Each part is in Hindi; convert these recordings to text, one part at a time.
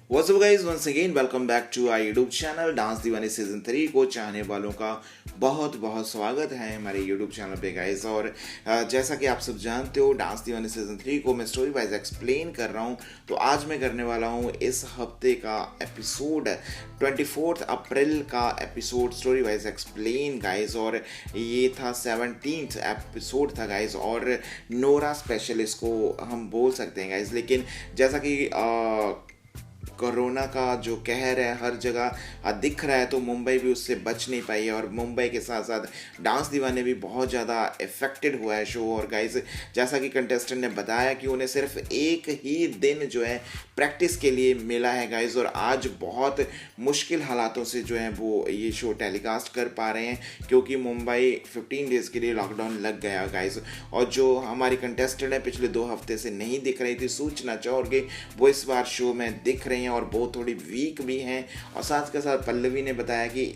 What's up guys, once again welcome back to our YouTube channel dance Deewani season 3 को चाहने वालों का बहुत बहुत स्वागत है हमारे YouTube चैनल पे गाइस। और जैसा कि आप सब जानते हो डांस दीवानी सीजन 3 को मैं स्टोरी वाइज एक्सप्लेन कर रहा हूँ। तो आज मैं करने वाला हूँ इस हफ्ते का एपिसोड 24 अप्रैल का episode story wise explain guys. और ये था 17th एपिसोड था गाइस, और नोरा स्पेशल इसको हम बोल सकते हैं गाइस। लेकिन जैसा कि कोरोना का जो कहर है हर जगह दिख रहा है, तो मुंबई भी उससे बच नहीं पाई है। और मुंबई के साथ साथ डांस दीवाने भी बहुत ज़्यादा इफेक्टेड हुआ है शो। और गाइस, जैसा कि कंटेस्टेंट ने बताया कि उन्हें सिर्फ एक ही दिन जो है प्रैक्टिस के लिए मिला है गाइस, और आज बहुत मुश्किल हालातों से जो है वो ये शो टेलीकास्ट कर पा रहे हैं, क्योंकि मुंबई 15 डेज़ के लिए लॉकडाउन लग गया गाइस। और जो हमारी कंटेस्टेंट है पिछले 2 हफ्ते से नहीं दिख रही थी सूचना चौर, वो इस बार शो में दिख रही हैं और वो थोड़ी वीक भी हैं। और साथ के साथ पल्लवी ने बताया कि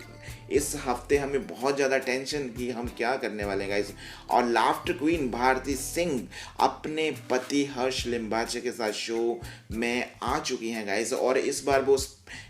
इस हफ्ते हमें बहुत ज़्यादा टेंशन कि हम क्या करने वाले हैं गाइस। और लाफ्टर क्वीन भारती सिंह अपने पति हर्ष लिम्बाचे के साथ शो में आ चुकी हैं गाइस, और इस बार वो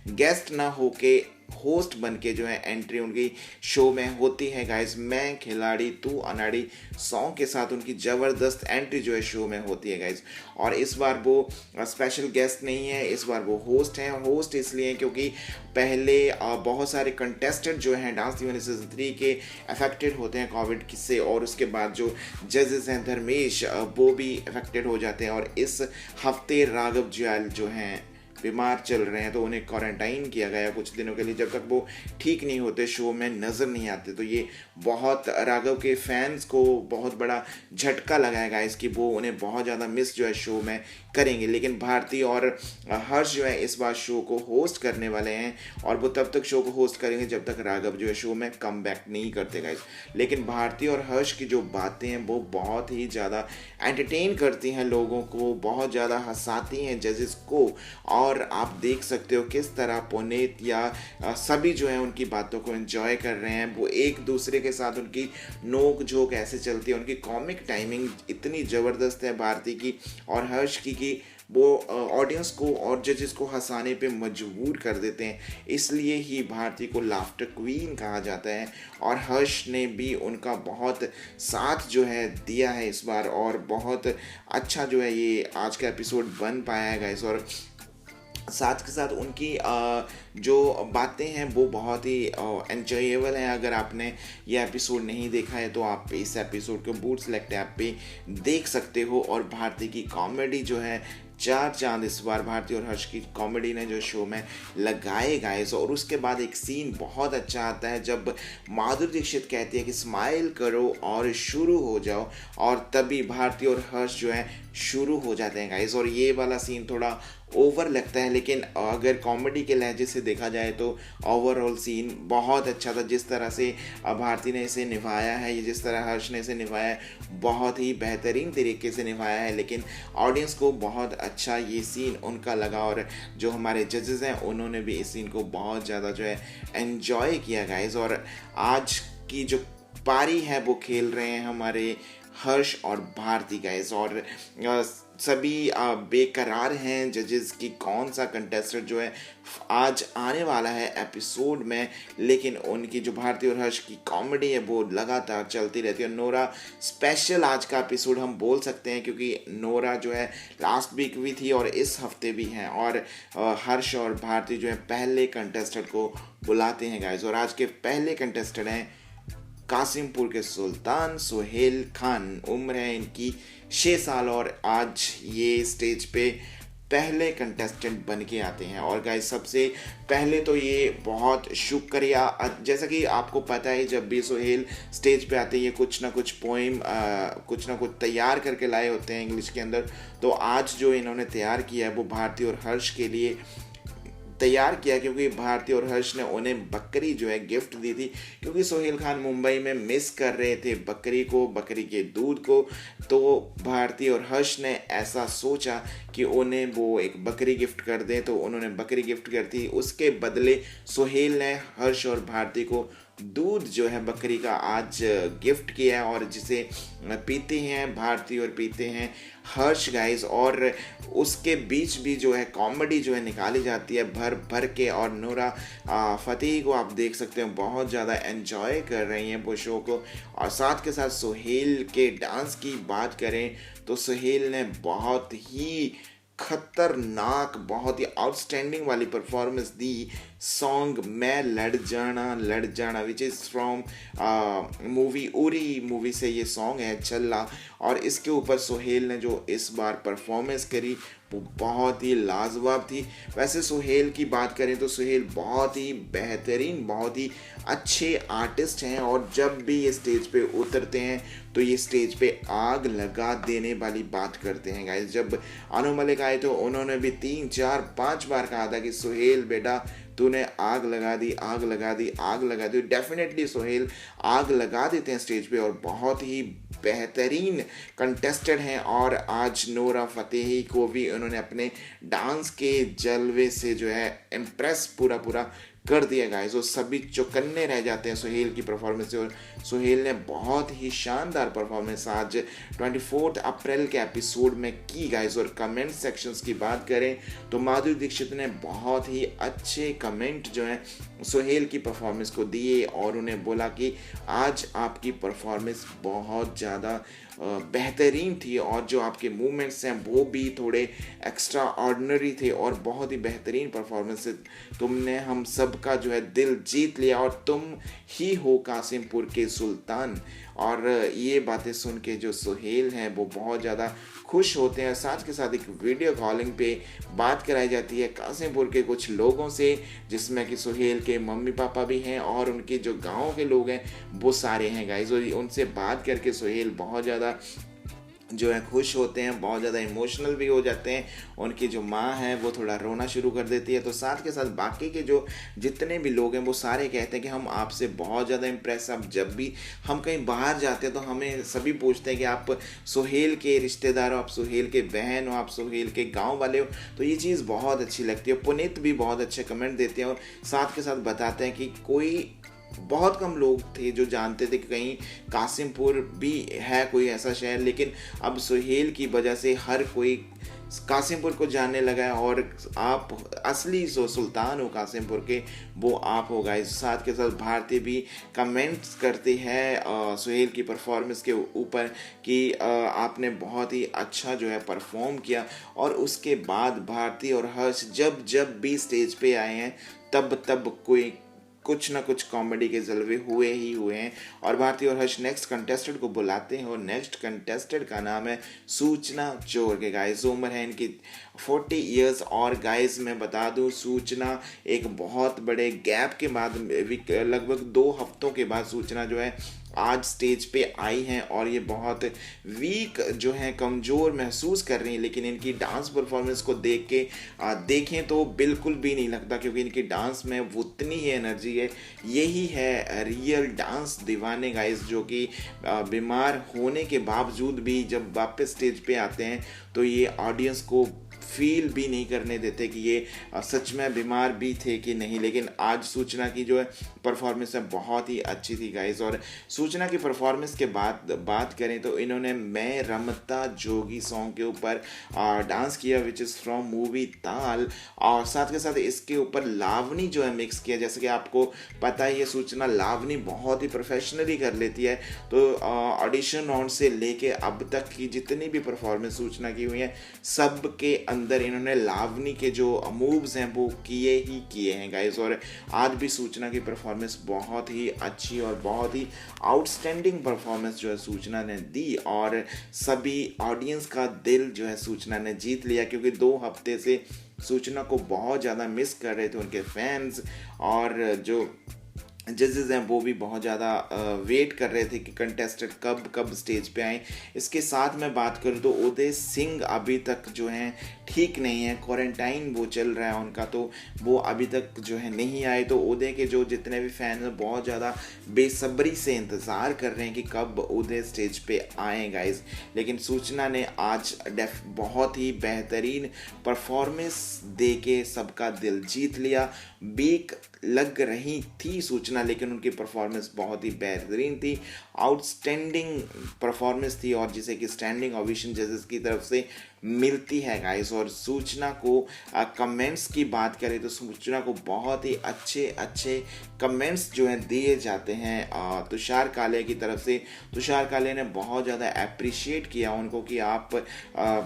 गेस्ट ना होके होस्ट बन के जो है एंट्री उनकी शो में होती है गाइस। मैं खिलाड़ी तू अनाड़ी सॉन्ग के साथ उनकी ज़बरदस्त एंट्री जो है शो में होती है गाइस। और इस बार वो स्पेशल गेस्ट नहीं है, इस बार वो होस्ट हैं। होस्ट इसलिए क्योंकि पहले बहुत सारे कंटेस्टेंट जो हैं डांस दीवानी सीजन 3 के अफेक्टेड होते हैं कोविड से, और उसके बाद जो जजेस हैं धर्मेश वो भी अफेक्टेड हो जाते हैं। और इस हफ्ते राघव जुयाल जो हैं बीमार चल रहे हैं, तो उन्हें क्वारंटाइन किया गया कुछ दिनों के लिए। जब तक वो ठीक नहीं होते शो में नज़र नहीं आते, तो ये बहुत राघव के फैंस को बहुत बड़ा झटका लगाएगा इसकी, वो उन्हें बहुत ज़्यादा मिस जो है शो में करेंगे। लेकिन भारती और हर्ष जो है इस बार शो को होस्ट करने वाले हैं, और वो तब तक शो को होस्ट करेंगे जब तक राघव जो है शो में कम बैक नहीं करते गाइस। लेकिन भारती और हर्ष की जो बातें हैं वो बहुत ही ज़्यादा एंटरटेन करती हैं लोगों को, बहुत ज़्यादा हंसाती हैं जजेस को। और आप देख सकते हो किस तरह पुनीत या सभी जो है उनकी बातों को एंजॉय कर रहे हैं। वो एक दूसरे के साथ उनकी नोक झोंक ऐसे चलती है, उनकी कॉमिक टाइमिंग इतनी ज़बरदस्त है भारती की और हर्ष की कि वो ऑडियंस को और जजेस को हंसाने पे मजबूर कर देते हैं। इसलिए ही भारती को लाफ्टर क्वीन कहा जाता है, और हर्ष ने भी उनका बहुत साथ जो है दिया है इस बार, और बहुत अच्छा जो है ये आज का एपिसोड बन पाया है गाइस। और साथ के साथ उनकी जो बातें हैं वो बहुत ही एंजॉयबल हैं। अगर आपने ये एपिसोड नहीं देखा है तो आप इस एपिसोड को बूट सेलेक्ट ऐप पे देख सकते हो। और भारती की कॉमेडी जो है 4 चांद इस बार भारती और हर्ष की कॉमेडी ने जो शो में लगाए गाइस। और उसके बाद एक सीन बहुत अच्छा आता है जब माधुरी दीक्षित कहती है कि स्माइल करो और शुरू हो जाओ, और तभी भारती और हर्ष जो है शुरू हो जाते हैं गाइस। और ये वाला सीन थोड़ा ओवर लगता है, लेकिन अगर कॉमेडी के लहजे से देखा जाए तो ओवरऑल सीन बहुत अच्छा था। जिस तरह से भारती ने इसे निभाया है, ये जिस तरह हर्ष ने इसे निभाया है, बहुत ही बेहतरीन तरीके से निभाया है। लेकिन ऑडियंस को बहुत अच्छा ये सीन उनका लगा, और जो हमारे जजेस हैं उन्होंने भी इस सीन को बहुत ज़्यादा जो है एन्जॉय किया गाइस। और आज की जो पारी है वो खेल रहे हैं हमारे हर्ष और भारती गाइस, और सभी बेकरार हैं जजेस की कौन सा कंटेस्टेंट जो है आज आने वाला है एपिसोड में। लेकिन उनकी जो भारती और हर्ष की कॉमेडी है वो लगातार चलती रहती है। नोरा स्पेशल आज का एपिसोड हम बोल सकते हैं, क्योंकि नोरा जो है लास्ट वीक भी थी और इस हफ्ते भी हैं, और हर्ष और भारती जो है पहले कंटेस्टेंट को बुलाते हैं गाइस। और आज के पहले कंटेस्टेंट हैं कासिमपुर के सुल्तान सोहेल खान। उम्र है इनकी 6 साल, और आज ये स्टेज पे पहले कंटेस्टेंट बन के आते हैं। और गाइस, सबसे पहले तो ये बहुत शुक्रिया, जैसा कि आपको पता है जब भी सोहेल स्टेज पे आते हैं ये कुछ ना कुछ पोइम कुछ ना कुछ तैयार करके लाए होते हैं इंग्लिश के अंदर। तो आज जो इन्होंने तैयार किया है वो भारती और हर्ष के लिए तैयार किया, क्योंकि भारती और हर्ष ने उन्हें बकरी जो है गिफ्ट दी थी, क्योंकि सोहेल खान मुंबई में मिस कर रहे थे बकरी को, बकरी के दूध को। तो भारती और हर्ष ने ऐसा सोचा कि उन्हें वो एक बकरी गिफ्ट कर दें, तो उन्होंने बकरी गिफ्ट कर दी। उसके बदले सोहेल ने हर्ष और भारती को दूध जो है बकरी का आज गिफ्ट किया है, और जिसे पीते हैं भारती और पीते हैं हर्ष गाइस। और उसके बीच भी जो है कॉमेडी जो है निकाली जाती है भर भर के, और नूरा फतेही को आप देख सकते हैं बहुत ज़्यादा एंजॉय कर रही हैं वो शो को। और साथ के साथ सुहेल के डांस की बात करें तो सुहेल ने बहुत ही खतरनाक, बहुत ही आउटस्टैंडिंग वाली परफॉर्मेंस दी सॉन्ग मैं लड़ जाना विच is from movie Uri movie से ये सॉन्ग है चल्ला। और इसके ऊपर सुहेल ने जो इस बार परफॉर्मेंस करी वो बहुत ही लाजवाब थी। वैसे सुहेल की बात करें तो सुहेल बहुत ही बेहतरीन, बहुत ही अच्छे आर्टिस्ट हैं, और जब भी ये स्टेज पे उतरते हैं तो ये स्टेज पे आग लगा देने वाली बात करते हैं गाइस। जब अनु मलिक आए तो उन्होंने भी 3 4 5 बार कहा था कि सुहेल बेटा तूने आग लगा दी, आग लगा दी, आग लगा दी। डेफिनेटली सुहेल आग लगा देते हैं स्टेज पे, और बहुत ही बेहतरीन कंटेस्टेड हैं। और आज नूरा फतेही को भी उन्होंने अपने डांस के जलवे से जो है इम्प्रेस पूरा कर दिया गाइस। वो सभी चौकन्ने रह जाते हैं सुहेल की परफॉर्मेंस से, और सुहेल ने बहुत ही शानदार परफॉर्मेंस आज 24 अप्रैल के एपिसोड में की गाइस। और कमेंट सेक्शंस की बात करें तो माधुरी दीक्षित ने बहुत ही अच्छे कमेंट जो हैं सुहेल की परफॉर्मेंस को दिए, और उन्हें बोला कि आज आपकी परफॉर्मेंस बहुत ज़्यादा बेहतरीन थी, और जो आपके मूवमेंट्स हैं वो भी थोड़े एक्स्ट्रा ऑर्डिनरी थे, और बहुत ही बेहतरीन परफॉर्मेंस से तुमने हम सब का जो है दिल जीत लिया, और तुम ही हो कासिमपुर के सुल्तान। और ये बातें सुन के जो सुहेल हैं वो बहुत ज़्यादा खुश होते हैं। साथ के साथ एक वीडियो कॉलिंग पे बात कराई जाती है कासिमपुर के कुछ लोगों से, जिसमें कि सुहेल के मम्मी पापा भी हैं और उनके जो गांव के लोग हैं वो सारे हैं गाइस। और उनसे बात करके सुहेल बहुत ज़्यादा जो है खुश होते हैं, बहुत ज़्यादा इमोशनल भी हो जाते हैं। उनकी जो माँ है वो थोड़ा रोना शुरू कर देती है। तो साथ के साथ बाकी के जो जितने भी लोग हैं वो सारे कहते हैं कि हम आपसे बहुत ज़्यादा इम्प्रेस। अब जब भी हम कहीं बाहर जाते हैं तो हमें सभी पूछते हैं कि आप सुहेल के रिश्तेदार हो, आप सुहेल के बहन हो, आप सुहेल के गाँव वाले हो। तो ये चीज़ बहुत अच्छी लगती है। पुनीत भी बहुत अच्छे कमेंट देते हैं, और साथ के साथ बताते हैं कि कोई बहुत कम लोग थे जो जानते थे कि कहीं कासिमपुर भी है कोई ऐसा शहर, लेकिन अब सुहेल की वजह से हर कोई कासिमपुर को जानने लगा है, और आप असली सुल्तान हो कासिमपुर के, वो आप हो गाइस। साथ के साथ भारती भी कमेंट्स करते हैं सुहेल की परफॉर्मेंस के ऊपर कि आपने बहुत ही अच्छा जो है परफॉर्म किया। और उसके बाद भारती और हर्ष जब भी स्टेज पे आए हैं तब कोई कुछ ना कुछ कॉमेडी के जलवे हुए हैं। और भारती और हर्ष नेक्स्ट कंटेस्टेंट को बुलाते हैं, और नेक्स्ट कंटेस्टेंट का नाम है सूचना चोर के गाइस। उम्र है इनकी 40 इयर्स। और गाइस मैं बता दूं सूचना एक बहुत बड़े गैप के बाद, लगभग 2 हफ्तों के बाद सूचना जो है आज स्टेज पे आई हैं, और ये बहुत वीक जो है कमज़ोर महसूस कर रही हैं। लेकिन इनकी डांस परफॉर्मेंस को देखें तो बिल्कुल भी नहीं लगता, क्योंकि इनकी डांस में उतनी ही एनर्जी है। यही है रियल डांस दीवाने गाइस, जो कि बीमार होने के बावजूद भी जब वापस स्टेज पे आते हैं तो ये ऑडियंस को फील भी नहीं करने देते कि ये सच में बीमार भी थे कि नहीं। लेकिन आज सूचना की जो है परफॉर्मेंस है बहुत ही अच्छी थी गाइस। और सूचना की परफॉर्मेंस के बाद बात करें तो इन्होंने मैं रमता जोगी सॉन्ग के ऊपर डांस किया, विच इज़ फ्रॉम मूवी ताल। और साथ के साथ इसके ऊपर लावनी जो है मिक्स किया। जैसे कि आपको पता ही है सूचना लावनी बहुत ही प्रोफेशनली कर लेती है। तो ऑडिशन राउंड से लेके अब तक की जितनी भी परफॉर्मेंस सूचना की हुई है सब के अंदर इन्होंने लावनी के जो मूव्स हैं वो किए हैं गाइस। और आज भी सूचना की परफॉर्मेंस बहुत ही अच्छी और बहुत ही आउटस्टैंडिंग परफॉर्मेंस जो है सूचना ने दी, और सभी ऑडियंस का दिल जो है सूचना ने जीत लिया, क्योंकि 2 हफ्ते से सूचना को बहुत ज़्यादा मिस कर रहे थे उनके फैंस, और जो जजेस हैं वो भी बहुत ज़्यादा वेट कर रहे थे कि कंटेस्टेंट कब स्टेज पे आए। इसके साथ मैं बात करूँ तो उदय सिंह अभी तक जो हैं ठीक नहीं है, क्वारंटाइन वो चल रहा है उनका, तो वो अभी तक जो है नहीं आए। तो उदय के जो जितने भी फैन हैं बहुत ज़्यादा बेसब्री से इंतज़ार कर रहे हैं कि कब उदय स्टेज पे आए गाइस। लेकिन सूचना ने आज बहुत ही बेहतरीन परफॉर्मेंस दे के सबका दिल जीत लिया। बीक लग रही थी सूचना चला, लेकिन उनकी परफॉर्मेंस बहुत ही बेहतरीन थी, आउटस्टैंडिंग परफॉर्मेंस थी, और जिसे कि स्टैंडिंग ओवेशन जजेस की तरफ से मिलती है गाइस। और सूचना को कमेंट्स की बात करें तो सूचना को बहुत ही अच्छे अच्छे कमेंट्स जो हैं दिए जाते हैं तुषार कालिया की तरफ से। तुषार कालिया ने बहुत ज़्यादा अप्रिशिएट किया उनको कि आप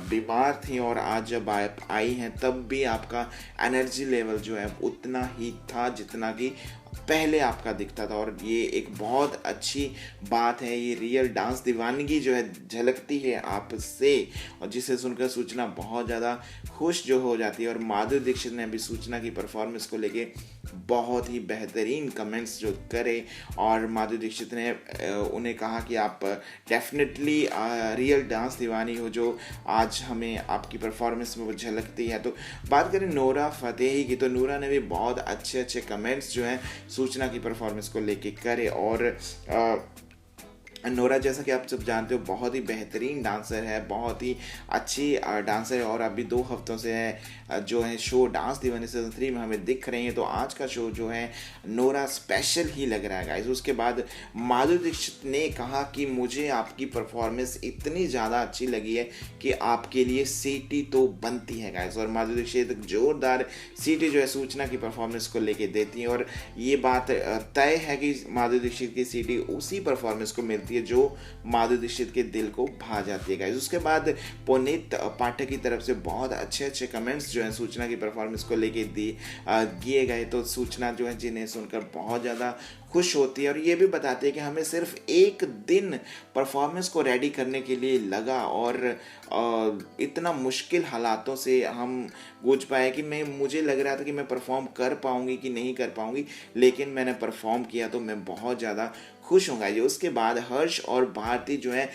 बीमार थी और आज जब आप आई हैं तब भी आपका एनर्जी लेवल जो है उतना ही था जितना कि पहले आपका दिखता था, और ये एक बहुत अच्छी बात है। ये रियल डांस दीवानगी जो है झलकती है आपसे, और जिसे सुनकर सूचना बहुत ज़्यादा खुश जो हो जाती है। और माधुरी दीक्षित ने भी सूचना की परफॉर्मेंस को लेके बहुत ही बेहतरीन कमेंट्स जो करे, और माधुरी दीक्षित ने उन्हें कहा कि आप डेफिनेटली रियल डांस दीवानी हो जो आज हमें आपकी परफॉर्मेंस में वो झलकती है। तो बात करें नूरा फतेही की, तो नूरा ने भी बहुत अच्छे अच्छे कमेंट्स जो हैं सूचना की परफॉर्मेंस को लेके करे। और नोरा जैसा कि आप सब जानते हो बहुत ही बेहतरीन डांसर है, बहुत ही अच्छी डांसर है, और अभी 2 हफ्तों से जो है शो डांस दीवानी सीजन 3 में हमें दिख रही है। तो आज का शो जो है नोरा स्पेशल ही लग रहा है गाइस। उसके बाद माधुरी दीक्षित ने कहा कि मुझे आपकी परफॉर्मेंस इतनी ज़्यादा अच्छी लगी है कि आपके लिए सीटी तो बनती है गाइस। और माधुरी दीक्षित जोरदार सीटी जो है सूचना की परफॉर्मेंस को लेके देती है, और ये बात तय है कि माधुरी दीक्षित की सीटी उसी परफॉर्मेंस को मिलती है जो माधुरी दीक्षित के दिल को भा जाती है गाइस। उसके बाद पुनीत पाठक की तरफ से बहुत अच्छे अच्छे कमेंट्स जो हैं सूचना की परफॉर्मेंस को लेके दिए गए। तो सूचना जो है जिन्हें सुनकर बहुत ज़्यादा खुश होती है, और ये भी बताती है कि हमें सिर्फ एक दिन परफॉर्मेंस को रेडी करने के लिए लगा, और इतना मुश्किल हालातों से हम गूंज पाए कि मुझे लग रहा था कि मैं परफॉर्म कर पाऊँगी कि नहीं कर पाऊँगी, लेकिन मैंने परफॉर्म किया तो मैं बहुत ज़्यादा खुश होऊंगा। ये उसके बाद हर्ष और भारती जो है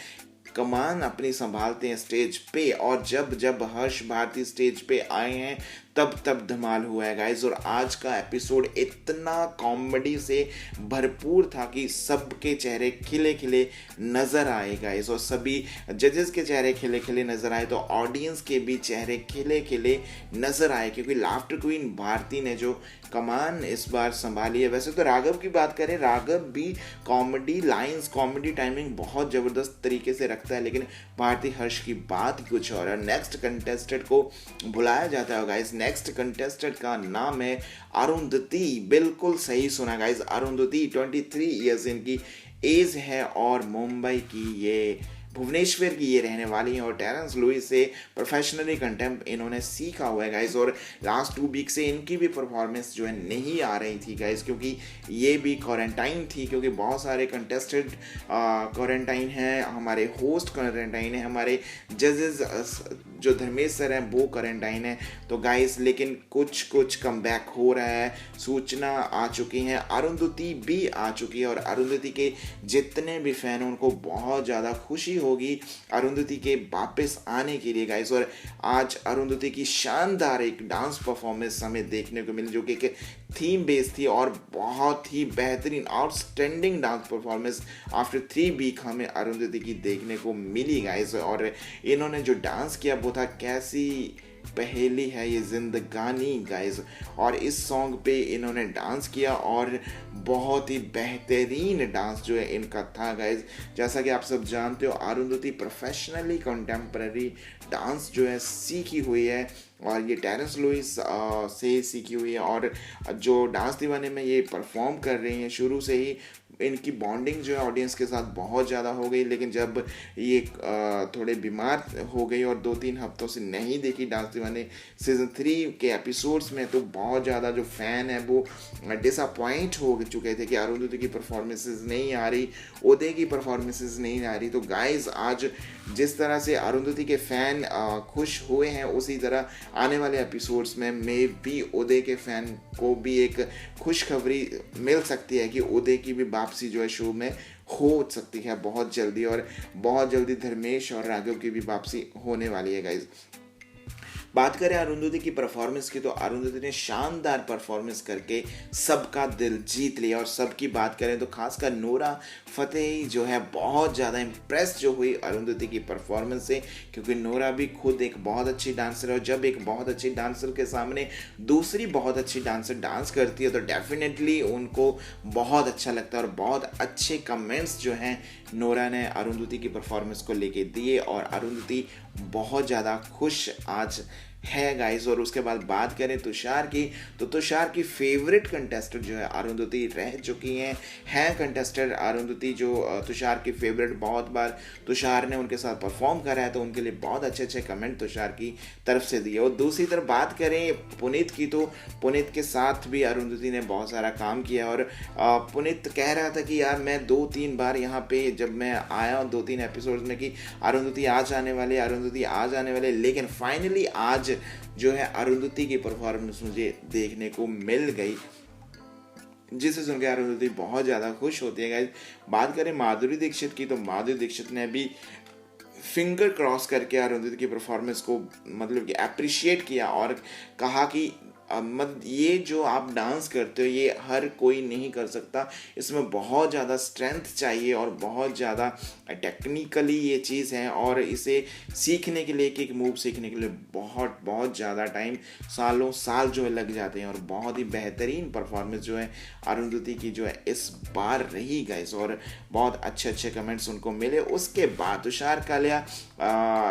कमान अपनी संभालते हैं स्टेज पे, और जब जब हर्ष भारती स्टेज पे आए हैं तब धमाल हुआ है गाइस। और आज का एपिसोड इतना कॉमेडी से भरपूर था कि सबके चेहरे खिले खिले नज़र आए गाइस, और सभी जजेस के चेहरे खिले खिले नज़र आए, तो ऑडियंस के भी चेहरे खिले खिले नज़र आए, क्योंकि लाफ्टर क्वीन भारती ने जो कमान इस बार संभाली है। वैसे तो राघव की बात करें, राघव भी कॉमेडी लाइंस, कॉमेडी टाइमिंग बहुत ज़बरदस्त तरीके से रखता है, लेकिन भारती हर्ष की बात ही कुछ और है। नेक्स्ट कंटेस्टेंट को बुलाया जाता है गाइस। नेक्स्ट कंटेस्टेंट का नाम है अरुंधति। बिल्कुल सही सुना गाइस, अरुंधति 23 ईयर्स इनकी एज है, और मुंबई की ये भुवनेश्वर की ये रहने वाली हैं, और टेरेंस लुइस से प्रोफेशनली कंटेम्प इन्होंने सीखा हुआ है गाइस। और लास्ट 2 वीक से इनकी भी परफॉर्मेंस जो है नहीं आ रही थी गाइस, क्योंकि ये भी क्वारंटाइन थी, क्योंकि बहुत सारे कंटेस्टेंट क्वारंटाइन हैं, हमारे होस्ट क्वारंटाइन है, हमारे जजेस जो धर्मेश सर हैं वो क्वारंटाइन है। तो गाइस लेकिन कुछ कम बैक हो रहा है, सूचना आ चुकी हैं, अरुंधति भी आ चुकी है, और अरुंधति के जितने भी फैन हैं उनको बहुत ज़्यादा खुशी होगी अरुंधति के वापस आने के लिए गाइस। और आज अरुंधति की शानदार एक डांस परफॉर्मेंस हमें देखने को मिली, जो कि एक थीम बेस्ड थी, और बहुत ही बेहतरीन outstanding dance performance after 3 week हमें अरुंधति की देखने को मिली गाइस। और इन्होंने जो डांस किया वो था कैसी पहेली है ये जिंदगानी गाइस, और इस सॉन्ग पे इन्होंने डांस किया, और बहुत ही बेहतरीन डांस जो है इनका था गाइस। जैसा कि आप सब जानते हो अरुंधति प्रोफेशनली कंटेम्प्रेरी डांस जो है सीखी हुई है, और ये टेरेंस लुइस से सीखी हुई है, और जो डांस दीवाने में ये परफॉर्म कर रही हैं शुरू से ही इनकी बॉन्डिंग जो है ऑडियंस के साथ बहुत ज़्यादा हो गई। लेकिन जब ये थोड़े बीमार हो गई और 2-3 हफ्तों से नहीं देखी डांस दीवाने सीजन 3 के एपिसोड्स में, तो बहुत ज़्यादा जो फ़ैन है वो डिसअपॉइंट हो चुके थे कि अरुंधति की परफॉर्मेंसेस नहीं आ रही, उदय की परफॉर्मेंसेस नहीं आ रही। तो गाइज आज जिस तरह से अरुंधति के फ़ैन खुश हुए हैं, उसी तरह आने वाले एपिसोड्स में मे भी उदय के फ़ैन को भी एक खुशखबरी मिल सकती है कि उदय की भी वापसी जो है शो में हो सकती है बहुत जल्दी, और बहुत जल्दी धर्मेश और राघव की भी वापसी होने वाली है गाइज। बात करें अरुंधति की परफॉर्मेंस की, तो अरुंधति ने शानदार परफॉर्मेंस करके सबका दिल जीत लिया। और सबकी बात करें तो खासकर नोरा फतेही जो है बहुत ज़्यादा इम्प्रेस जो हुई अरुंधति की परफॉर्मेंस से, क्योंकि नोरा भी खुद एक बहुत अच्छी डांसर है। और जब एक बहुत अच्छी डांसर के सामने दूसरी बहुत अच्छी डांसर डांस करती है तो डेफिनेटली उनको बहुत अच्छा लगता है। और बहुत अच्छे कमेंट्स जो हैं नोरा ने अरुंधति की परफॉर्मेंस को लेके दिए और अरुंधति बहुत ज़्यादा खुश आज है गाइस। और उसके बाद बात करें तुषार की, तो तुषार की फेवरेट कंटेस्टेंट जो है अरुंधति रह चुकी हैं कंटेस्टेंट अरुंधति जो तुषार की फेवरेट बहुत बार तुषार ने उनके साथ परफॉर्म करा है, तो उनके लिए बहुत अच्छे अच्छे कमेंट तुषार की तरफ से दिए। और दूसरी तरफ बात करें पुनीत की, तो पुनीत के साथ भी अरुंधति ने बहुत सारा काम किया। और पुनीत कह रहा था कि यार मैं 2-3 बार यहाँ पे जब मैं आया 2-3 एपिसोड में कि अरुंधति आज आने वाले, लेकिन फाइनली आज जो है अरुंधति की परफॉर्मेंस मुझे देखने को मिल गई, जिसे सुनकर अरुंधति बहुत ज़्यादा खुश होती है गाइस। बात करें माधुरी दीक्षित की, तो माधुरी दीक्षित ने भी फिंगर क्रॉस करके अरुंधति की परफॉर्मेंस को मतलब कि अप्रिशिएट किया और कहा कि ये जो आप डांस करते हो ये हर कोई नहीं कर सकता, इसमें बहुत ज़्यादा स्ट्रेंथ चाहिए और बहुत ज़्यादा टेक्निकली ये चीज़ है। और इसे सीखने के लिए एक मूव सीखने के लिए बहुत बहुत ज़्यादा टाइम, सालों साल जो है लग जाते हैं। और बहुत ही बेहतरीन परफॉर्मेंस जो है अरुंधति की जो है इस बार रही गाइस, और बहुत अच्छे अच्छे कमेंट्स उनको मिले। उसके बाद तुषार कालिया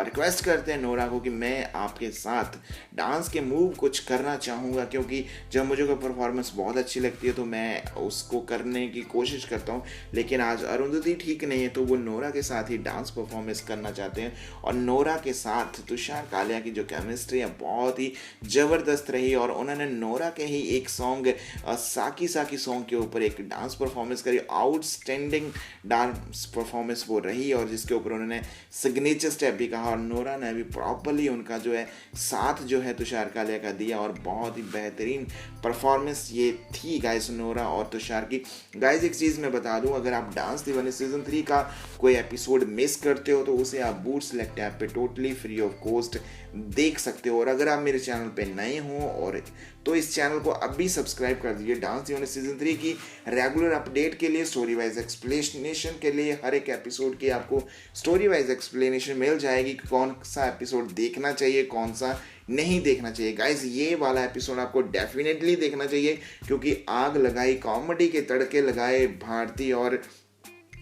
रिक्वेस्ट करते हैं नोरा को कि मैं आपके साथ डांस के मूव कुछ करना चाहूँगा, क्योंकि जब मुझे कोई परफॉर्मेंस बहुत अच्छी लगती है तो मैं उसको करने की कोशिश करता हूँ। लेकिन आज अरुंधति ठीक नहीं है तो वो नोरा के साथ ही डांस परफॉर्मेंस करना चाहते हैं। और नोरा के साथ तुषार कालिया की जो केमिस्ट्री है बहुत ही ज़बरदस्त रही। और उन्होंने नोरा के ही एक सॉन्ग साकी साकी सॉन्ग के ऊपर एक डांस परफॉर्मेंस करी, आउटस्टैंडिंग डांस परफॉर्मेंस वो रही, और जिसके ऊपर उन्होंने सिग्नेचर स्टेप भी कहा। और नोरा ने भी प्रॉपरली उनका जो है साथ जो है तुषार कालिया का दिया, और बहुत ही बेहतरीन परफॉर्मेंस ये थी गाइस नोरा और तुषार की। गाइस एक चीज़ मैं बता दूं, अगर आप डांस दीवाने सीजन 3 का कोई एपिसोड मिस करते हो तो उसे आप बूट सेलेक्ट ऐप पे टोटली फ्री ऑफ कॉस्ट देख सकते हो। और अगर आप मेरे चैनल पे नए हो और तो इस चैनल को अभी सब्सक्राइब कर दीजिए। डांस दीवाने सीजन 3 की रेगुलर अपडेट के लिए, स्टोरी वाइज एक्सप्लेनेशन के लिए, हर एक एपिसोड की आपको स्टोरी वाइज एक्सप्लेनेशन मिल जाएगी कि कौन सा एपिसोड देखना चाहिए, कौन सा नहीं देखना चाहिए। गाइस ये वाला एपिसोड आपको डेफिनेटली देखना चाहिए, क्योंकि आग लगाई कॉमेडी के तड़के लगाए भारती और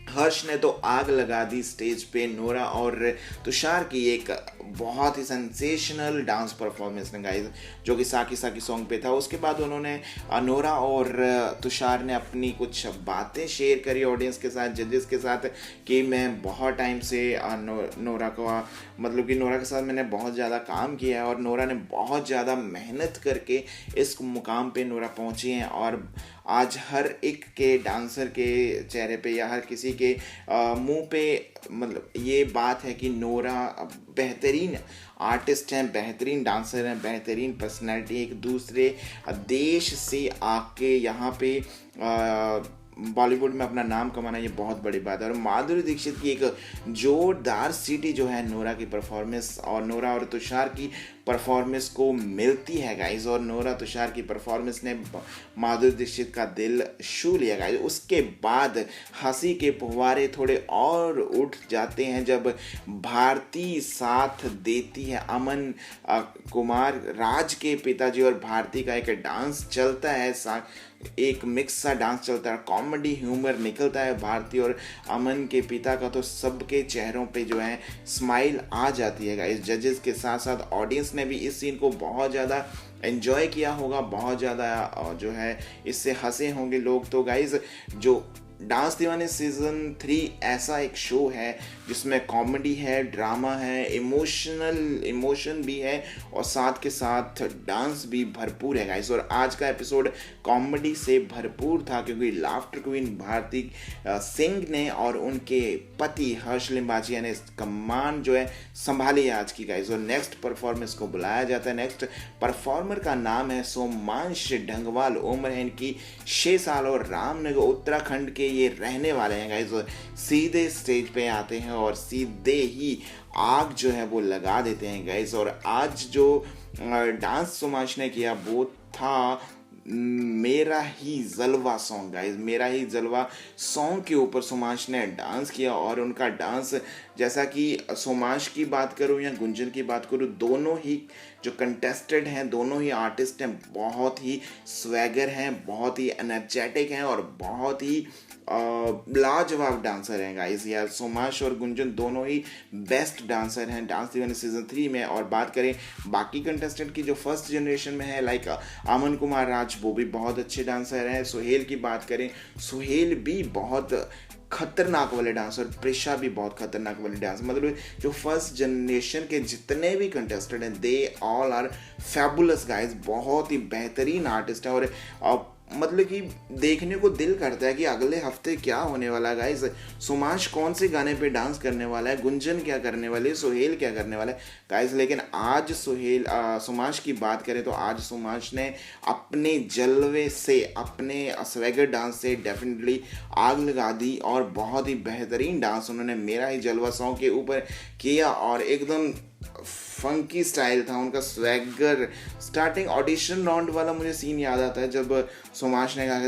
हर्ष ने तो आग लगा दी स्टेज पे नोरा और तुषार की एक बहुत ही सेंसेशनल डांस परफॉर्मेंस ने गाइस, जो कि साकी साकी सॉन्ग पे था। उसके बाद उन्होंने नोरा और तुषार ने अपनी कुछ बातें शेयर करी ऑडियंस के साथ, जजेस के साथ, कि मैं बहुत टाइम से नोरा को मतलब कि नोरा के साथ मैंने बहुत ज़्यादा काम किया है और नोरा ने बहुत ज़्यादा मेहनत करके इस मुकाम पे नोरा पहुंची हैं। और आज हर एक के डांसर के चेहरे पे या हर किसी के मुंह पे मतलब ये बात है कि नोरा बेहतरीन आर्टिस्ट हैं, बेहतरीन डांसर हैं, बेहतरीन पर्सनैलिटी, एक दूसरे देश से आके यहाँ पे बॉलीवुड में अपना नाम कमाना ये बहुत बड़ी बात है। और माधुरी दीक्षित की एक जोरदार सीटी जो है नोरा की परफॉर्मेंस और नोरा और तुषार की परफॉर्मेंस को मिलती है गाइज। और नोरा तुषार की परफॉर्मेंस ने माधुरी दीक्षित का दिल छू लिया गाइज। उसके बाद हंसी के फुहारे थोड़े और उठ जाते हैं जब भारती साथ देती है। अमन कुमार राज के पिताजी और भारती का एक डांस चलता है, एक मिक्स सा डांस चलता है, कॉमेडी ह्यूमर निकलता है भारती और अमन के पिता का, तो सबके चेहरों पे जो है स्माइल आ जाती है गाइस। जजेस के साथ साथ ऑडियंस ने भी इस सीन को बहुत ज़्यादा एंजॉय किया होगा, बहुत ज़्यादा जो है इससे हंसे होंगे लोग। तो गाइस जो डांस दीवाने सीजन 3 ऐसा एक शो है जिसमें कॉमेडी है, ड्रामा है, इमोशन भी है और साथ के साथ डांस भी भरपूर है गाइस। और आज का एपिसोड कॉमेडी से भरपूर था क्योंकि लाफ्टर क्वीन भारती सिंह ने और उनके पति हर्ष लिम्बाचिया ने कमान जो है संभाली है आज की गाइस। और नेक्स्ट परफॉर्मेंस को बुलाया जाता है। नेक्स्ट परफॉर्मर का नाम है सोमांश ढंगवाल। उम्र है इनकी 6 साल और रामनगर उत्तराखंड के ये रहने वाले हैं गाइस। और सीधे स्टेज पे आते हैं और सीधे ही आग जो है वो लगा देते हैं गाइस। और आज जो डांस सोमाश ने किया वो था मेरा ही जलवा सॉन्ग गाइस। मेरा ही जलवा सॉन्ग के ऊपर सोमाश ने डांस किया और उनका डांस, जैसा कि सोमाश की बात करूं या गुंजन की बात करूं, दोनों ही जो कंटेस्टेड हैं, दोनों ही आर्टिस्ट हैं, बहुत ही स्वैगर हैं, बहुत ही एनर्जेटिक हैं और बहुत ही लाजवाब डांसर हैं गाइस। यार सोमाश और गुंजन दोनों ही बेस्ट डांसर हैं डांस दीवाने सीजन 3 में। और बात करें बाकी कंटेस्टेंट की जो फर्स्ट जनरेशन में है, लाइक अमन कुमार राज, वो भी बहुत अच्छे डांसर हैं। सुहेल की बात करें, सुहेल भी बहुत खतरनाक वाले डांसर, प्रिशा भी बहुत खतरनाक वाले डांसर। मतलब जो फर्स्ट जनरेशन के जितने भी कंटेस्टेंट हैं, they all are fabulous guys, बहुत ही बेहतरीन आर्टिस्ट हैं। और मतलब कि देखने को दिल करता है कि अगले हफ्ते क्या होने वाला है गाइस। सोमाश कौन से गाने पे डांस करने वाला है, गुंजन क्या करने वाले, सोहेल क्या करने वाला है गाइस। लेकिन आज सोमाश की बात करें तो आज सोमाश ने अपने जलवे से, अपने स्वैगर डांस से डेफिनेटली आग लगा दी और बहुत ही बेहतरीन डांस उन्होंने मेरा ही जलवा सॉन्ग के ऊपर किया। और एकदम फंकी स्टाइल था उनका, स्वैगर। स्टार्टिंग ऑडिशन राउंड वाला मुझे सीन याद आता है जब सोमाश ने कहा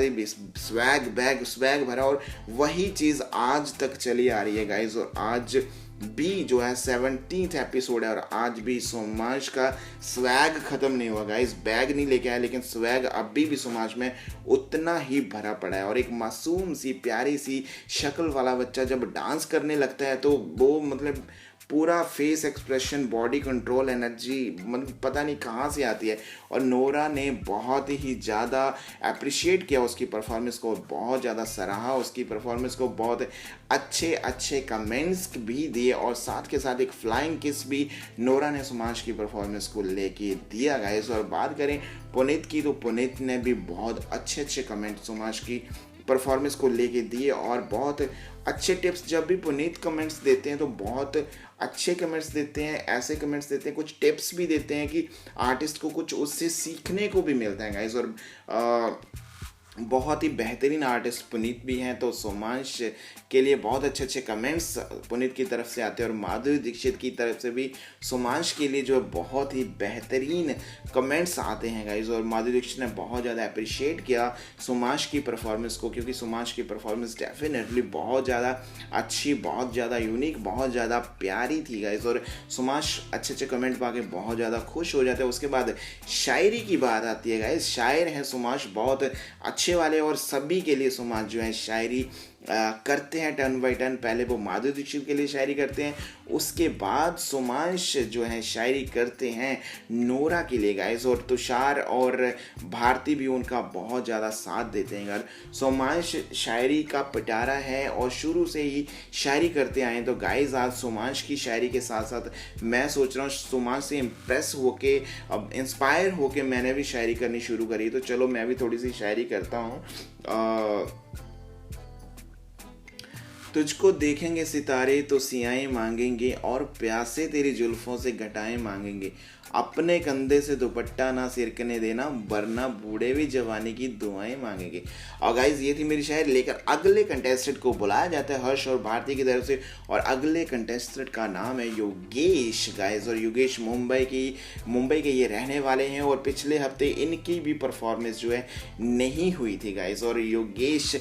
कि स्वैग भरा, और वही चीज़ आज तक चली आ रही है गाइज। और आज भी जो है 17th एपिसोड है और आज भी सोमाश का स्वैग खत्म नहीं हुआ गाइज। बैग नहीं लेके आया लेकिन स्वैग अभी भी सोमाश में उतना ही भरा पड़ा है। और एक मासूम सी प्यारी सी शक्ल वाला बच्चा जब डांस करने लगता है तो वो मतलब पूरा face expression, body control, energy मतलब पता नहीं कहाँ से आती है। और नोरा ने बहुत ही ज़्यादा अप्रिशिएट किया उसकी परफॉर्मेंस को, बहुत ज़्यादा सराहा उसकी परफॉर्मेंस को, बहुत अच्छे कमेंट्स भी दिए और साथ के साथ एक फ्लाइंग किस भी नोरा ने सोमाश की परफॉर्मेंस को लेके दिया गाइस। और बात करें पुनीत की तो पुनीत ने भी बहुत अच्छे कमेंट सोमाश की परफॉर्मेंस को लेके दिए और बहुत अच्छे टिप्स। जब भी पुनीत कमेंट्स देते हैं तो बहुत अच्छे कमेंट्स देते हैं, ऐसे कमेंट्स देते हैं, कुछ टिप्स भी देते हैं कि आर्टिस्ट को कुछ उससे सीखने को भी मिलता है गाइस। और बहुत ही बेहतरीन आर्टिस्ट पुनीत भी हैं, तो सोमाश के लिए बहुत अच्छे कमेंट्स पुनीत की तरफ से आते हैं। और माधुरी दीक्षित की तरफ से भी सोमाश के लिए जो है बहुत ही बेहतरीन कमेंट्स आते हैं गाइज। और माधुरी दीक्षित ने बहुत ज़्यादा अप्रिशिएट किया सोमाश की परफॉर्मेंस को, क्योंकि सोमाश की परफॉर्मेंस डेफिनेटली बहुत ज़्यादा अच्छी, बहुत ज़्यादा यूनिक, बहुत ज़्यादा प्यारी थी गाइज। और सोमाश अच्छे कमेंट पा के बहुत ज़्यादा खुश हो जाते हैं। उसके बाद शायरी की बात आती है गाइज। शायर हैं सोमाश बहुत अच्छे वाले, और सभी के लिए सोमाश जो है शायरी करते हैं टर्न बाई टर्न। पहले वो माधुरी दीक्षित के लिए शायरी करते हैं, उसके बाद सोमाश जो है शायरी करते हैं नोरा के लिए गाइस। और तुषार और भारती भी उनका बहुत ज़्यादा साथ देते हैं। अगर सोमाश शायरी का पिटारा है और शुरू से ही शायरी करते आए, तो गाइस आज सोमाश की शायरी के साथ साथ मैं सोच रहा हूँ सोमाश से इम्प्रेस होके, अब इंस्पायर होके मैंने भी शायरी करनी शुरू करी। तो चलो मैं भी थोड़ी सी शायरी करता हूँ। तुझको देखेंगे सितारे तो सियाएं मांगेंगे और प्यासे तेरी जुल्फों से घटाएं मांगेंगे। अपने कंधे से दुपट्टा ना सिरकने देना, वरना बूढ़े भी जवानी की दुआएं मांगेंगे। और गाइज ये थी मेरी शायरी। लेकर अगले कंटेस्टेंट को बुलाया जाता है हर्ष और भारती की तरफ से, और अगले कंटेस्टेंट का नाम है योगेश गाइज। और योगेश मुंबई के ये रहने वाले हैं और पिछले हफ्ते इनकी भी परफॉर्मेंस जो है नहीं हुई थी गाइज। और योगेश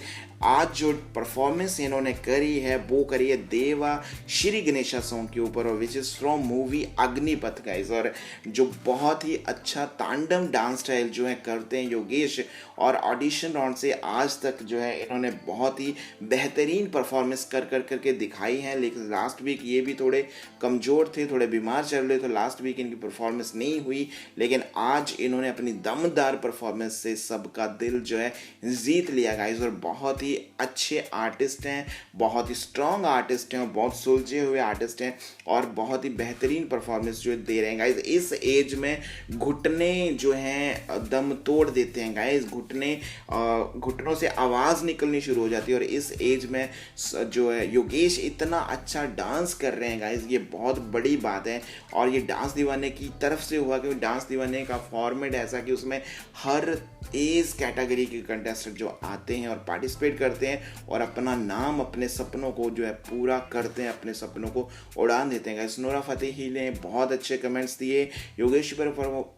आज जो परफॉर्मेंस इन्होंने करी है वो करी है देवा श्री गणेशा सॉन्ग के ऊपर, और which is from movie Agnipath guys. और जो बहुत ही अच्छा तांडव डांस स्टाइल जो है करते हैं योगेश, और ऑडिशन राउंड से आज तक जो है इन्होंने बहुत ही बेहतरीन परफॉर्मेंस करके दिखाई है। लेकिन लास्ट वीक ये भी थोड़े कमज़ोर थे, थोड़े बीमार चल रहे, तो लास्ट वीक इनकी परफॉर्मेंस नहीं हुई। लेकिन आज इन्होंने अपनी दमदार परफॉर्मेंस से सबका दिल जो है जीत लिया गाइज। और बहुत ही अच्छे आर्टिस्ट हैं, बहुत ही स्ट्रॉन्ग आर्टिस्ट हैं, और बहुत सुलझे हुए आर्टिस्ट हैं, और बहुत ही बेहतरीन परफॉर्मेंस जो दे रहे हैं गाइज। इस एज में घुटने जो हैं दम तोड़ देते हैं गाइज, घुटनों से आवाज़ निकलनी शुरू हो जाती है। और इस एज में जो है योगेश इतना अच्छा डांस कर रहे हैं गाइज, ये बहुत बड़ी बात है। और ये डांस दीवाने की तरफ से हुआ, क्योंकि डांस दीवाने का फॉर्मेट ऐसा कि उसमें हर एज कैटेगरी के कंटेस्टेंट जो आते हैं और पार्टिसिपेट करते हैं और अपना नाम, अपने सपनों को जो है पूरा करते हैं, अपने सपनों को उड़ान देते हैं गाइस। नोरा फतेही ने बहुत अच्छे कमेंट्स दिए योगेश पर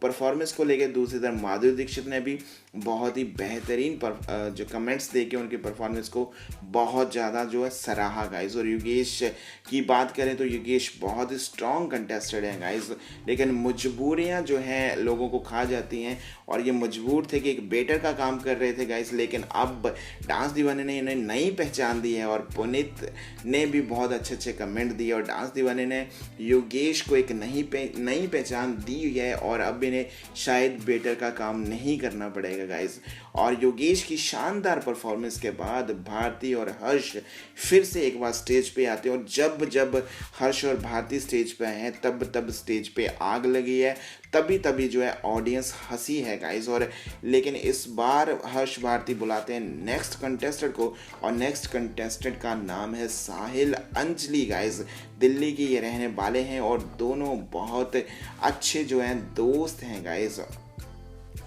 परफॉर्मेंस को लेकर दूसरी तरफ माधुरी दीक्षित ने भी बहुत ही बेहतरीन जो कमेंट्स देके उनके परफॉर्मेंस को बहुत ज़्यादा जो है सराहा गाइस। और योगेश की बात करें तो योगेश बहुत ही स्ट्रॉन्ग कंटेस्टेड है गाइस, लेकिन मजबूरियां जो हैं लोगों को खा जाती हैं और ये मजबूर थे कि एक बेटर का काम कर रहे थे गाइस, लेकिन अब डांस दीवाने ने इन्हें नई पहचान दी है और पुनीत ने भी बहुत अच्छे अच्छे कमेंट दिए और डांस दीवाने ने योगेश को एक नई पहचान दी है और अब इन्हें शायद बेटर का काम नहीं करना पड़ेगा गाइस। और योगेश की शानदार परफॉर्मेंस के बाद भारती और हर्ष फिर से एक बार स्टेज पे आते हैं और जब जब हर्ष और भारती स्टेज पे आए हैं तब स्टेज पे आग लगी है, तभी जो है ऑडियंस हंसी है गाइस। और लेकिन इस बार हर्ष भारती बुलाते हैं नेक्स्ट कंटेस्टेंट को और नेक्स्ट कंटेस्टेंट का नाम है साहिल अंजलि गाइस। दिल्ली के ये रहने वाले हैं और दोनों बहुत अच्छे जो हैं दोस्त हैं गाइस,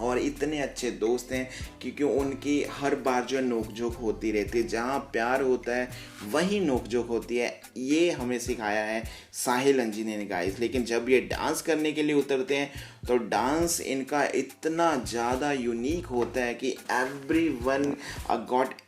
और इतने अच्छे दोस्त हैं क्योंकि उनकी हर बार जो है नोकझोंक होती रहती है, जहाँ प्यार होता है वहीं नोकझोंक होती है, ये हमें सिखाया है साहिल अंजलि ने गाइस। लेकिन जब ये डांस करने के लिए उतरते हैं तो डांस इनका इतना ज़्यादा यूनिक होता है कि एवरीवन गॉट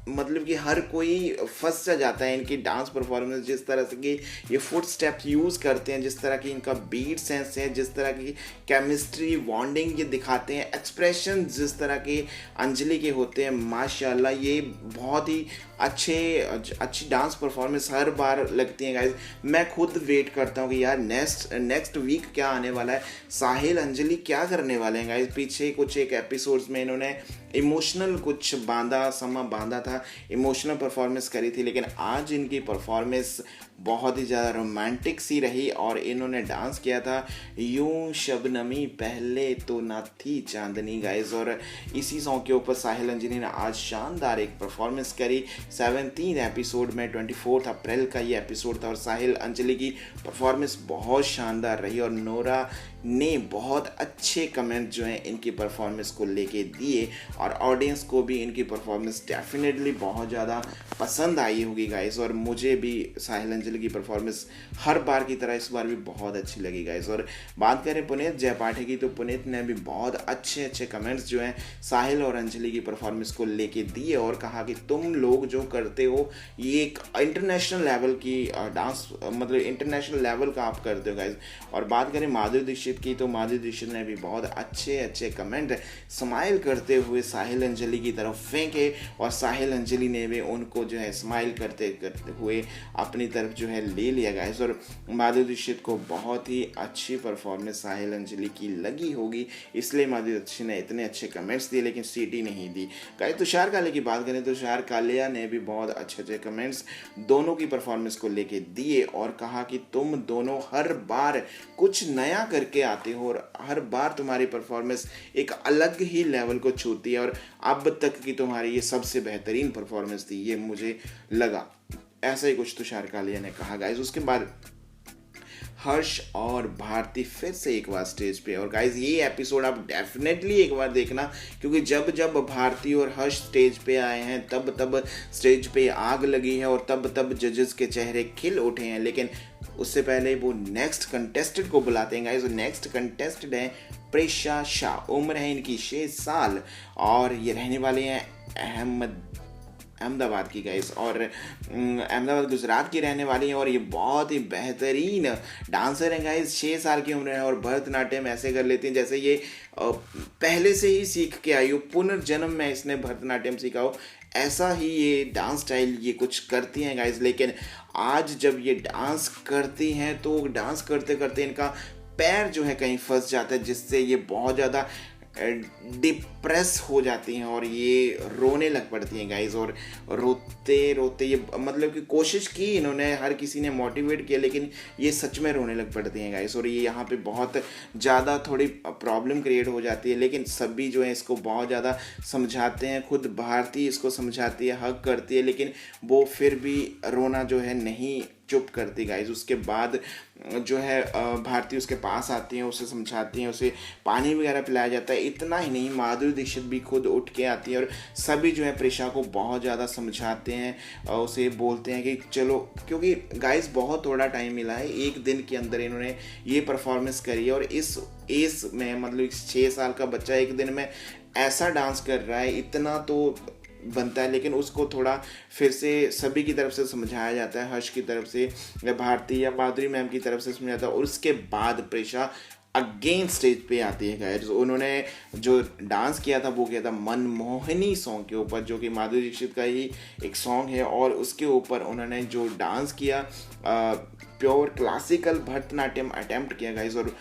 मतलब कि हर कोई फंस सा जाता है इनकी डांस परफॉर्मेंस, जिस तरह से कि ये फुट स्टेप्स यूज़ करते हैं, जिस तरह की इनका बीट सेंस है, जिस तरह की केमिस्ट्री बॉन्डिंग ये दिखाते हैं, एक्सप्रेशन जिस तरह के अंजलि के होते हैं, माशाल्लाह ये बहुत ही अच्छी डांस परफॉर्मेंस हर बार लगती है गाइस। मैं खुद वेट करता हूँ कि यार नेक्स्ट वीक क्या आने वाला है, साहिल अंजलि क्या करने वाले हैं गाइस। पीछे कुछ एक एपिसोड्स में इन्होंने इमोशनल कुछ समा बांधा था, इमोशनल परफॉर्मेंस करी थी, लेकिन आज इनकी परफॉर्मेंस बहुत ही ज़्यादा रोमांटिक सी रही और इन्होंने डांस किया था यूं शबनमी पहले तो ना थी चांदनी गाइस। और इसी सॉन्ग के ऊपर साहिल अंजलि ने आज शानदार एक परफॉर्मेंस करी 17 एपिसोड में। 24 अप्रैल का ये एपिसोड था और साहिल अंजलि की परफॉर्मेंस बहुत शानदार रही और नोरा ने बहुत अच्छे कमेंट जो हैं इनकी परफॉर्मेंस को लेके दिए और ऑडियंस को भी इनकी परफॉर्मेंस डेफिनेटली बहुत ज़्यादा पसंद आई होगी गाइस। और मुझे भी साहिल अंजलि की परफॉर्मेंस हर बार की तरह इस बार भी बहुत अच्छी लगी गाइस। और बात करें पुनीत जयपाठी की तो पुनीत ने भी बहुत अच्छे कमेंट्स जो हैं साहिल और अंजलि की परफॉर्मेंस को लेके दिए और कहा कि तुम लोग जो करते हो ये एक इंटरनेशनल लेवल की डांस मतलब इंटरनेशनल लेवल का आप करते हो गाइस। और बात करें माधुरी दीक्षित की तो माधुरी दीक्षित ने भी बहुत अच्छे कमेंट स्माइल करते हुए साहिल अंजलि की तरफ फेंके और साहिल अंजलि ने भी उनको जो है स्माइल करते हुए अपनी तरफ जो है ले लिया गाइस। और माधुरी दीक्षित को बहुत ही अच्छी परफॉर्मेंस साहिल अंजलि की लगी होगी, इसलिए माधुरी दीक्षित ने इतने अच्छे कमेंट्स दिए लेकिन सीटी नहीं दी गाइस। तुषार कालिया की बात करें तो तुषार कालिया ने भी बहुत अच्छे कमेंट्स दोनों की परफॉर्मेंस को लेके दिए और कहा कि तुम दोनों हर बार कुछ नया करके आते हो और हर बार तुम्हारी परफॉर्मेंस एक अलग ही लेवल को छूती है और अब तक की तुम्हारी ये सबसे बेहतरीन परफॉर्मेंस थी, ये मुझे लगा। ऐसा ही कुछ तुषार कालिया ने कहा गाइस। उसके बाद हर्ष और भारती फिर से एक बार स्टेज पे और गाइज ये एपिसोड आप डेफिनेटली एक बार देखना क्योंकि जब भारती और हर्ष स्टेज पे आए हैं तब स्टेज पे आग लगी है और तब जजेस के चेहरे खिल उठे हैं। लेकिन उससे पहले वो नेक्स्ट कंटेस्टेंट को बुलाते हैं गाइज। नेक्स्ट कंटेस्टेंट है प्रेशा शाह, उम्र है इनकी 6 साल और ये रहने वाले हैं अहमदाबाद की गाइस और अहमदाबाद गुजरात की रहने वाली हैं और ये बहुत ही बेहतरीन डांसर हैं गाइस। 6 साल की उम्र है और भरतनाट्यम ऐसे कर लेती हैं जैसे ये पहले से ही सीख के आई हो, पुनर्जन्म में इसने भरतनाट्यम सीखा हो, ऐसा ही ये डांस स्टाइल ये कुछ करती हैं गाइस। लेकिन आज जब ये डांस करती हैं तो डांस करते करते इनका पैर जो है कहीं फंस जाता है जिससे ये बहुत ज़्यादा डिप्रेस हो जाती हैं और ये रोने लग पड़ती हैं गाइज। और रोते रोते ये मतलब कि कोशिश की इन्होंने, हर किसी ने मोटिवेट किया लेकिन ये सच में रोने लग पड़ती हैं गाइज। और ये यहाँ पे बहुत ज़्यादा थोड़ी प्रॉब्लम क्रिएट हो जाती है लेकिन सभी जो है इसको बहुत ज़्यादा समझाते हैं, खुद भारती इसको समझाती है, हक करती है लेकिन वो फिर भी रोना जो है नहीं चुप करती गाइज। उसके बाद जो है भारती उसके पास आती हैं, उसे समझाती हैं, उसे पानी वगैरह पिलाया जाता है। इतना ही नहीं, माधुरी दीक्षित भी खुद उठ के आती है और सभी जो है प्रिशा को बहुत ज़्यादा समझाते हैं, उसे बोलते हैं कि चलो, क्योंकि गाइज बहुत थोड़ा टाइम मिला है, एक दिन के अंदर इन्होंने ये परफॉर्मेंस करी है और इस एज में मतलब 6 साल का बच्चा एक दिन में ऐसा डांस कर रहा है, इतना तो बनता है। लेकिन उसको थोड़ा फिर से सभी की तरफ से समझाया जाता है, हर्ष की तरफ से या भारती या माधुरी मैम की तरफ से समझाया जाता है। और उसके बाद प्रिशा अगेन स्टेज पे आती है गाइस। उन्होंने जो डांस किया था वो किया था मनमोहिनी सॉन्ग के ऊपर, जो कि माधुरी दीक्षित का ही एक सॉन्ग है, और उसके ऊपर उन्होंने जो डांस किया प्योर क्लासिकल भरतनाट्यम अटेम्प्ट किया गाइस, और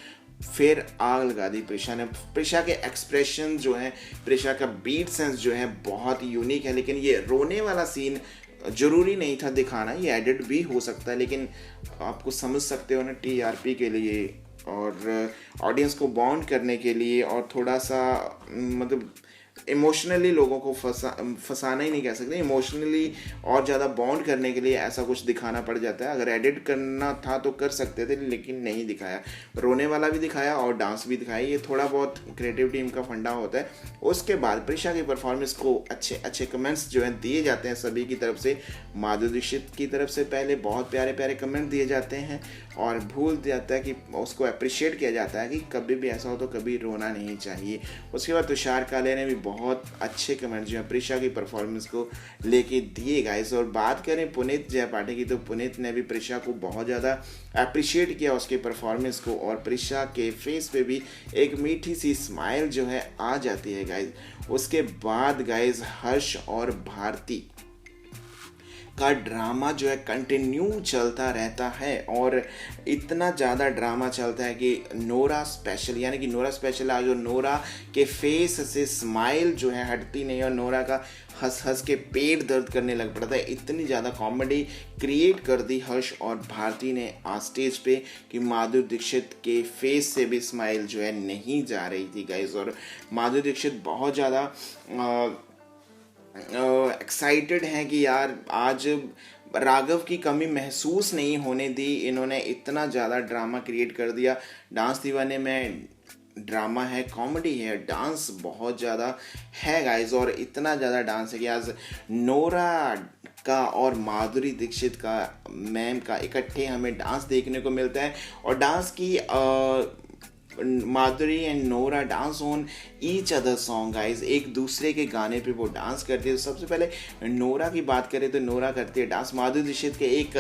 फिर आग लगा दी प्रिशा ने। प्रिशा के एक्सप्रेशन जो हैं, प्रिशा का बीट सेंस जो है बहुत यूनिक है। लेकिन ये रोने वाला सीन ज़रूरी नहीं था दिखाना, ये एडिट भी हो सकता है, लेकिन आपको समझ सकते हो ना, TRP के लिए और ऑडियंस को बॉन्ड करने के लिए और थोड़ा सा मतलब इमोशनली लोगों को फंसाना ही नहीं कह सकते, इमोशनली और ज़्यादा बॉन्ड करने के लिए ऐसा कुछ दिखाना पड़ जाता है। अगर एडिट करना था तो कर सकते थे, लेकिन नहीं दिखाया। रोने वाला भी दिखाया और डांस भी दिखाया, ये थोड़ा बहुत क्रिएटिव टीम का फंडा होता है। उसके बाद प्रिशा की परफॉर्मेंस को अच्छे कमेंट्स जो हैं दिए जाते हैं सभी की तरफ से। माधुरी दीक्षित की तरफ से पहले बहुत प्यारे प्यारे कमेंट दिए जाते हैं और भूल जाता है कि उसको अप्रिशिएट किया जाता है कि कभी भी ऐसा हो तो कभी रोना नहीं चाहिए। उसके बाद तुषार काले ने भी बहुत अच्छे कमेंट जो है प्रिशा की परफॉर्मेंस को लेके दिए गाइस। और बात करें पुनीत जयपाठी की, तो पुनीत ने भी प्रिशा को बहुत ज़्यादा अप्रिशिएट किया उसके परफॉर्मेंस को, और प्रिशा के फेस पे भी एक मीठी सी स्माइल जो है आ जाती है गाइस। उसके बाद गाइस हर्ष और भारती का ड्रामा जो है कंटिन्यू चलता रहता है, और इतना ज़्यादा ड्रामा चलता है कि नोरा स्पेशल, यानी कि नोरा स्पेशल आज, और नोरा के फेस से स्माइल जो है हटती नहीं, और नोरा का हंस हंस के पेट दर्द करने लग पड़ता है। इतनी ज़्यादा कॉमेडी क्रिएट कर दी हर्ष और भारती ने आज स्टेज पे कि माधुरी दीक्षित के फेस से भी स्माइल जो है नहीं जा रही थी गाइस। और माधुरी दीक्षित बहुत ज़्यादा एक्साइटेड हैं कि यार आज राघव की कमी महसूस नहीं होने दी इन्होंने, इतना ज़्यादा ड्रामा क्रिएट कर दिया। डांस दीवाने में ड्रामा है, कॉमेडी है, डांस बहुत ज़्यादा है गाइस, और इतना ज़्यादा डांस है कि आज नोरा का और माधुरी दीक्षित का मैम का इकट्ठे हमें डांस देखने को मिलता है। और डांस की Madhuri and Nora dance on each other song guys, एक दूसरे के गाने पे वो डांस करती है। तो सबसे पहले नोरा की बात करें तो नोरा करती है डांस माधुरी दीक्षित के एक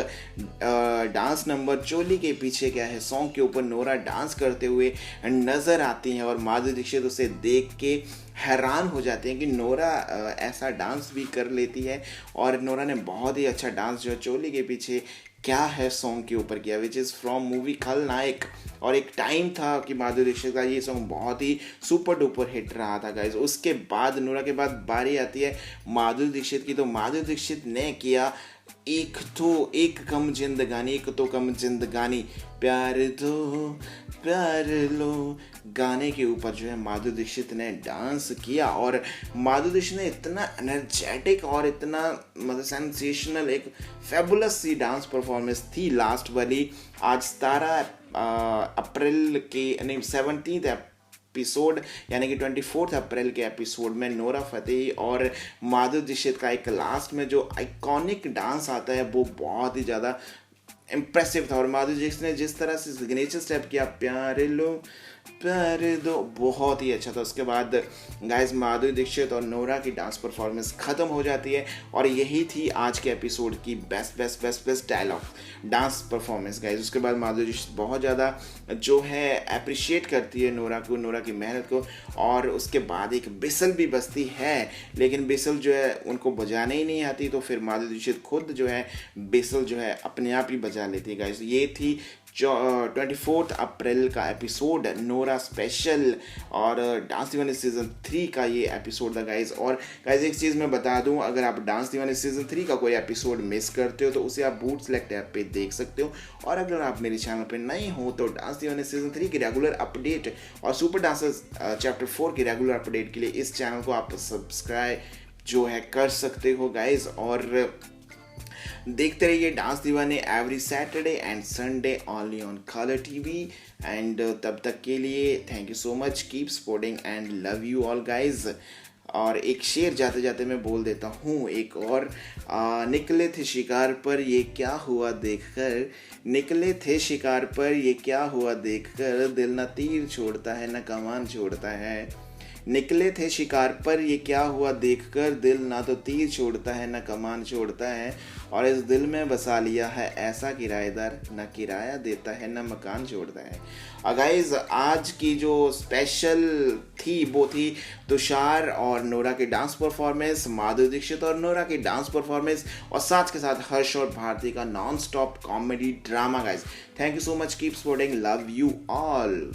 डांस नंबर चोली के पीछे क्या है सॉन्ग के ऊपर नोरा डांस करते हुए नज़र आती हैं, और माधुरी दीक्षित उसे देख के हैरान हो जाते हैं कि नोरा ऐसा डांस भी कर लेती है। और नोरा ने बहुत ही अच्छा डांस जो है चोली के पीछे क्या है सॉन्ग के ऊपर किया, विच इज़ फ्रॉम मूवी खलनायक। और एक टाइम था कि माधुरी दीक्षित का ये सॉन्ग बहुत ही सुपर डुपर हिट रहा था गाइज। उसके बाद नोरा के बाद बारी आती है माधुरी दीक्षित की, तो माधुरी दीक्षित ने किया एक कम जिंदगानी, एक तो कम जिंदगानी, प्यार दो प्यार लो गाने के ऊपर जो है माधुरी दीक्षित ने डांस किया। और माधुरी दीक्षित ने इतना एनर्जेटिक और इतना मतलब सेंसेशनल एक फेबुलस सी डांस परफॉर्मेंस थी लास्ट वाली। आज 17 अप्रैल के नहीं 17 एपिसोड यानी कि 24 अप्रैल के एपिसोड में नोरा फतेही और माधुरी दीक्षित का एक लास्ट में जो आइकॉनिक डांस आता है वो बहुत ही ज़्यादा इम्प्रेसिव था। और माधुरी दीक्षित ने जिस तरह से सिग्नेचर स्टेप किया प्यार लो प्यार दो, बहुत ही अच्छा था। उसके बाद गाइस माधुरी दीक्षित और नोरा की डांस परफॉर्मेंस ख़त्म हो जाती है, और यही थी आज के एपिसोड की best dialogue dance performance guys. उसके बाद माधुरी दीक्षित बहुत ज़्यादा जो है अप्रिशिएट करती है नोरा को, नोरा की मेहनत को। और उसके बाद एक बिसल भी बजती है, लेकिन बिसल जो है उनको बजाने ही नहीं आती, तो फिर माधुरी दीक्षित खुद जो है बिसल जो है अपने आप ही बजा लेती है गाइस। ये थी 24 अप्रैल का एपिसोड नोरा स्पेशल और डांस दीवाने सीजन 3 का ये एपिसोड था गाइज। और गाइज एक चीज़ मैं बता दूं, अगर आप डांस दीवाने सीजन 3 का कोई एपिसोड मिस करते हो तो उसे आप बूट सेलेक्ट ऐप पे देख सकते हो। और अगर आप मेरे चैनल पे नए हो तो डांस दीवाने सीजन 3 की रेगुलर अपडेट और सुपर डांसर्स चैप्टर 4 की रेगुलर अपडेट के लिए इस चैनल को आप सब्सक्राइब जो है कर सकते हो गाइज। और देखते रहिए डांस दीवाने every Saturday and Sunday only on colour TV. And तब तक के लिए thank you so much, keep supporting and love you all guys. और एक शेर जाते जाते मैं बोल देता हूँ एक और। निकले थे शिकार पर ये क्या हुआ देखकर, निकले थे शिकार पर ये क्या हुआ देखकर, दिल न तीर छोड़ता है न कमान छोड़ता है। निकले थे शिकार पर ये क्या हुआ देखकर, दिल ना तो तीर छोड़ता है न कमान छोड़ता है, और इस दिल में बसा लिया है ऐसा किराएदार, न किराया देता है न मकान छोड़ता है। गाइज आज की जो स्पेशल थी वो थी तुषार और नोरा के डांस परफॉर्मेंस, माधुरी दीक्षित और नोरा के डांस परफॉर्मेंस, और साथ के साथ हर्ष और भारती का non stop comedy drama. Guys thank you so much, keep supporting, love you all.